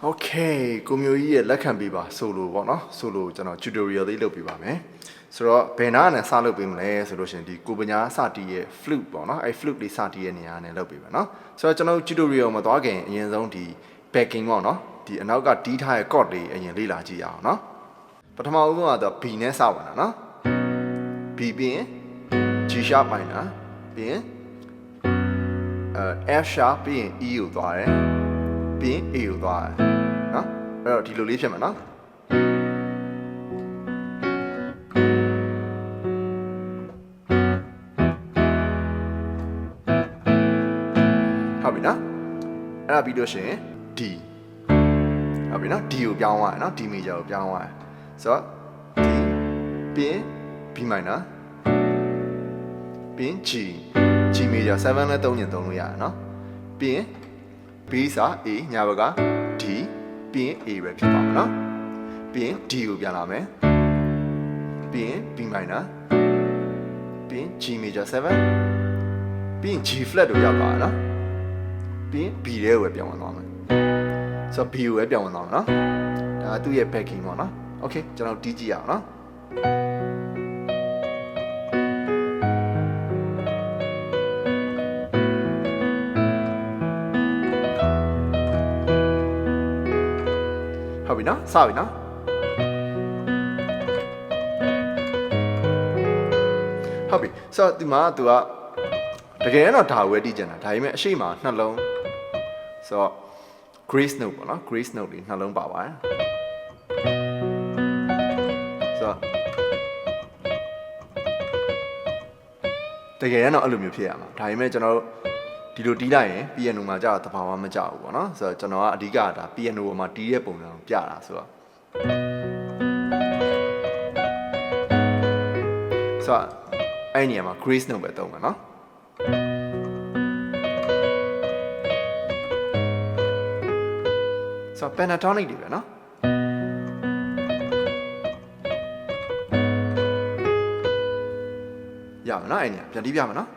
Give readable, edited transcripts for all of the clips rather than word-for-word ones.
Okay ကိုမျိုးကြီးရဲ့လက်ခံပေးပါဆိုလိုပေါ့နော်ဆိုလိုကျွန်တော် tutorial လေးလုပ်ပေးပါမယ်ဆိုတော့ဘယ်နာနဲ့စလုပ်ပေးမလဲဆိုလို့ရှိရင်ဒီကိုပညာစတီးရဲ့ flute ပေါ့နော်အဲ flute လေးစတီးရဲ့နေရာနဲ့လုပ်ပေးပါနော်ဆိုတော့ကျွန်တော် tutorial မှာသွားခင်အရင်ဆုံးဒီ backing ပေါ့နော်ဒီအနောက်ကတီးထားရဲ့ chord လေးအရင်လေ့လာကြည့်ရအောင်နော်ပထမဦးဆုံးကတော့ B နဲ့စပါတာနော် B ပြီးရင် G sharp minor ပြီးရင်F sharp ပြီးရင် E ကိုသွားတယ်ပြီးရင် A ကိုသွားတယ်နော်အဲ့တော့ဒီလိုလေးဖြစ်မှာနော်ဟုတ်ပြီနော်အဲ့ဒါပြီးလို့ရှိရင် D ဟုတ်ပြီနော် D ကိုပြောင်းသွားတယ်နော် D major ကိုပြောင်းသွားတယ်ဆိုတော့ D ပြီးရင် B minor ပြီးရင် G major 7နဲ့3ညင်သုံးလို့ရတယ်နော်ပြီးရင် B စာ A ညာဘက်က D ပြီးရင် A ပဲဖြစ်ပါမယ်နော်ပြီးရင် D ကိုပြန်လာမယ်ပြီးရင် B minor ပြီးရင် G major 7ပြီးရင် G flat တို့ရောက်သွားတာနော်ပြီးရင် B ထဲကိုပဲပြောင်းဝင်သွားမယ်ဆိုတော့ B ကိုပဲပြောင်းဝင်သွားမယ်နော်ဒါကသူ့ရဲ့ backing ပေါ့နော် Okay ကျွန်တော်တီးကြည့်ရအောင်နော်ဟုတ်ပြီနော်စပြီနော်ဟုတ်ပြီဆိုတော့ဒီမှာ तू ကတကယ်တော့ဒါဝဲတီးကြတာဒါပေမဲ့အရှိမနှလုံးဆိုတော့ grace note ပေါ့နော် grace note လေးနှလုံးပါပါတယ်ဆိုတော့တကယ်တော့အဲ့လိုမျိုးဖြစ်ရမှာဒါပေမဲ့ကျွန်တော်တို့ဒီလိုတီးလိုက်ရင် piano မှာကြာတော့တဘာဝမကြောက်ဘူးပေါ့နော်ဆိုတော့ကျွန်တော်ကအဓိကဒါ piano ပေါ်မှာတီးတဲ့ပုံစံကိုပြတာဆိုတော့အဲ့နေရာမှာ grace note ပဲသုံးမှာနော်ဆိုတော့ pentatonic တွေပဲနော်ရမယ်နော်အဲ့နေရာပြန်တီးပြမယ်နော်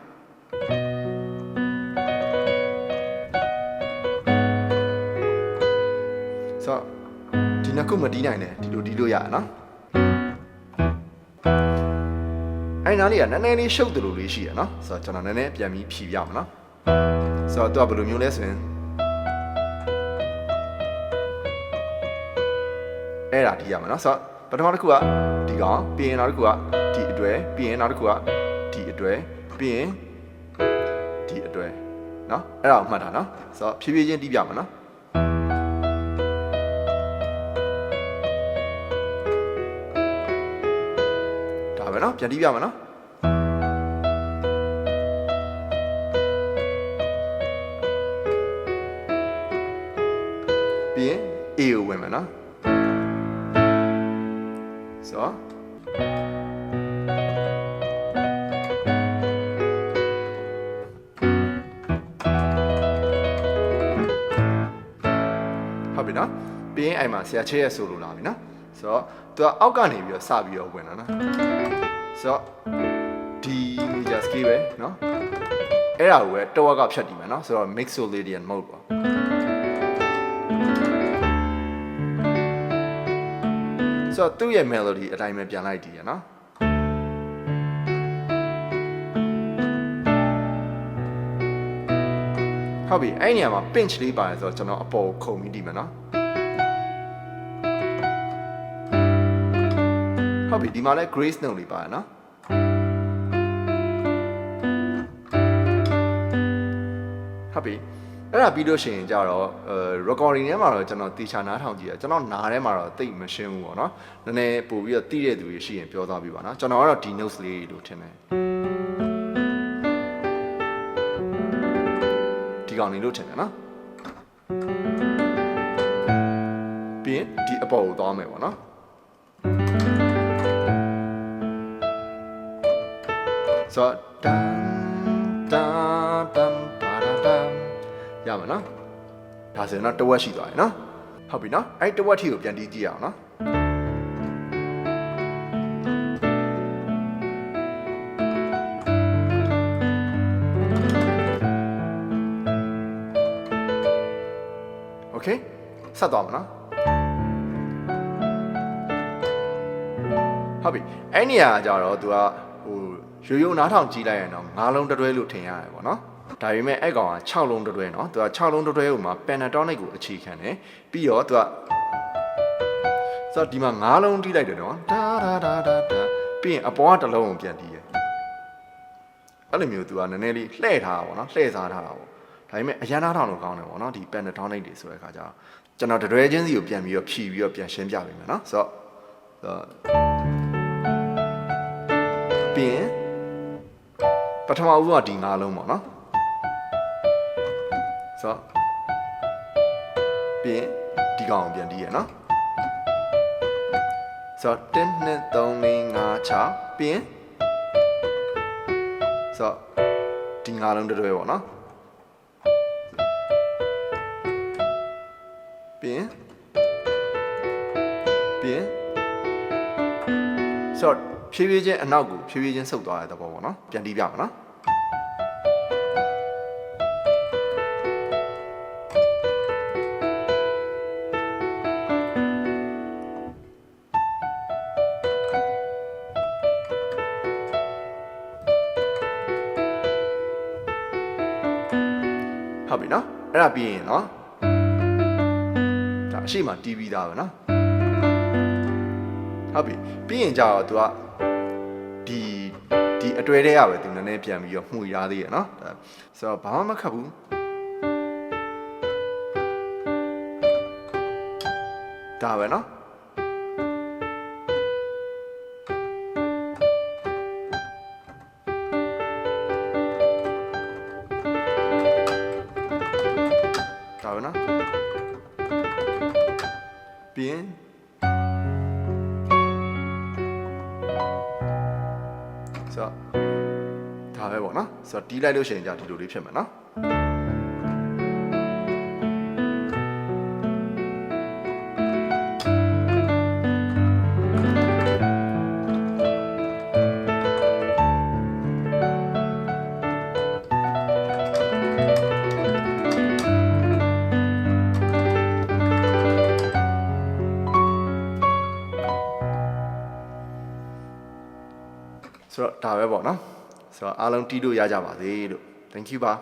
ဆိုတော့ဒီနှစ်ခုမတီးနိုင်တယ်ဒီလိုတီးလို့ရတယ်နော်အဲ့နားလေးကနည်းနည်းလေးရှုပ်တယ်လို့လေးရှိရနော်ဆိုတော့ကျွန်တော်နည်းနည်းပြန်ပြီးဖြီးပြမယ်နော်ဆိုတော့သူကဘယ်လိုမျိုးလဲဆိုရင်အဲ့ဒါတီးရမယ်နော်ဆိုတော့ပထမတစ်ခုကဒီကောင်ပြီးရင်နောက်တစ်ခုကဒီအတွဲပြီးရင်နောက်တစ်ခုကဒီအတွဲပြီးရင်ဒီအတွဲနော်အဲ့ဒါကိုမှတ်တာနော်ဆိုတော့ဖြည်းဖြည်းချင်းတီးပြမယ်နော်ဒါပဲနော်ပြန်တီးပြမယ်နော်ပြီးရင် A ကိုဝင်မယ်နော်ဆိုတော့ဟုတ်ပြီနော်ပြီးရင်အဲ့မှာဆရာချဲရဲ့ဆိုလိုလာပြီနော်ဆိုတော့သူကအောက်ကနေပြီးတော့စပြီးတော့ဝင်တာနော်ဆိုတော့ဒီ major scale ပဲเนาะအဲ့ဒါကိုပဲတဝက်ကဖြတ်တည်မယ်เนาะဆိုတော့ mixolydian mode ပေါ့ဆိုတော့သူ့ရဲ့ melody အတိုင်းပဲပြန်လိုက်တည်ရเนาะဟုတ်ပြီအဲ့နေရာမှာ pinch လေးပါတယ်ဆိုတော့ကျွန်တော်အပေါ်ခုံပြီးတည်မယ်เนาะဟုတ်ပြီဒီမှာလဲ grace note လေးပါတယ်เนาะဟုတ်ပြီအဲ့ဒါပြီးလို့ရှိရင်ကြတော့recording ထဲမှာတော့ကျွန်တော်တေချာနားထောင်ကြည့်ရကျွန်တော်နားထဲမှာတော့တိတ်မရှင်းဘူးပေါ့နော်နည်းနည်းပို့ပြီးတော့တိတဲ့သူတွေရှိရင်ပြောသွားပြပါနော်ကျွန်တော်ကတော့ဒီ notes လေးလို့ထင်တယ်ဒီကောင်နေလို့ထင်တယ်နော်ပြီးရင်ဒီအပေါ်ကိုသွားမယ်ပေါ့နော်ဆိုတော့ရမယ်နော်ဒါဆိုရင်တော့တဝက်ရှိသွားပြီနော်ဟုတ်ပြီနော်အဲ့တဝက်ထီကိုပြန်တီးကြည့်အောင်နော်โอเค ဆက်သွားမှာနော်ဟုတ်ပြီအဲ့နေရာကြတော့ तू ကဟိုရိုးရိုးနားထောင်ကြည့်လိုက်ရင်တော့9လုံးတွဲလို့ထင်ရတယ်ပေါ့နော်ဒါပေမဲ့အဲ့ကောင်က6လုံးတွဲနော် तू က6လုံးတွဲကိုမှ pentatonic ကိုအခြေခံတယ်ပြီးတော့ तू ကဆိုတော့ဒီမှာ9လုံးတီးလိုက်တယ်နော်ဒါပြီးရင်အပေါ်ကတစ်လုံးကိုပြန်တီးရအဲ့လိုမျိုး तू ကနည်းနည်းလေးလှည့်ထားတာပေါ့နော်လှည့်စားထားတာပေါ့ဒါပေမဲ့အရန်နားထောင်လို့ကောင်းတယ်ပေါ့နော်ဒီ pentatonic တွေဆိုတဲ့အခါကျတော့ကျွန်တော်တွဲချင်းစီကိုပြန်ပြီးတော့ဖြီးပြီးတော့ပြန်ရှင်းပြပေးမယ်နော်ဆိုတော့ပြီးရင်ပထမဦးကဒီ9လုံးပေါ့နော်ဆိုတော့ပြီးရင်ဒီကောင်ကိုပြန်တီးရနော်ဆိုတော့1 2 3 4 5 6ပြီးရင်ဆိုတော့ဒီ9လုံးတွဲပေါ့နော်ပြီးရင်ဆိုတော့ဖြည်းဖြည်းချင်းအနောက်ကိုဖြည်းဖြည်းချင်းဆုတ်သွားတဲ့သဘောပေါ့နော်ပြန်တီးပြမှာနော်ဟုတ်ပြီနော်အဲ့ဒါပြီးရင်နော်ဒါအရှိမတီးပြီးသားပဲနော်ဟုတ်ပြီပြီးရင်ကြာတော့ तू ကဒီအတွဲထဲရပဲ तू နည်းနည်းပြန်ပြီးတော့မှုရသေးရနော်ဆိုတော့ဘာမှမခတ်ဘူးဒါပဲနော်ဒါပဲနော်ပြီးရင်ဆိုတော့ဒါပဲပေါ့နော်ဆိုတော့တီးလိုက်လို့ရှိရင်じゃဒီလိုလေးဖြစ်မယ်နော်ဆိုတော့ဒါပဲပေါ့နော်ဆိုတော့အားလုံးတီးလို့ရကြပါစေလို့ thank you ပါ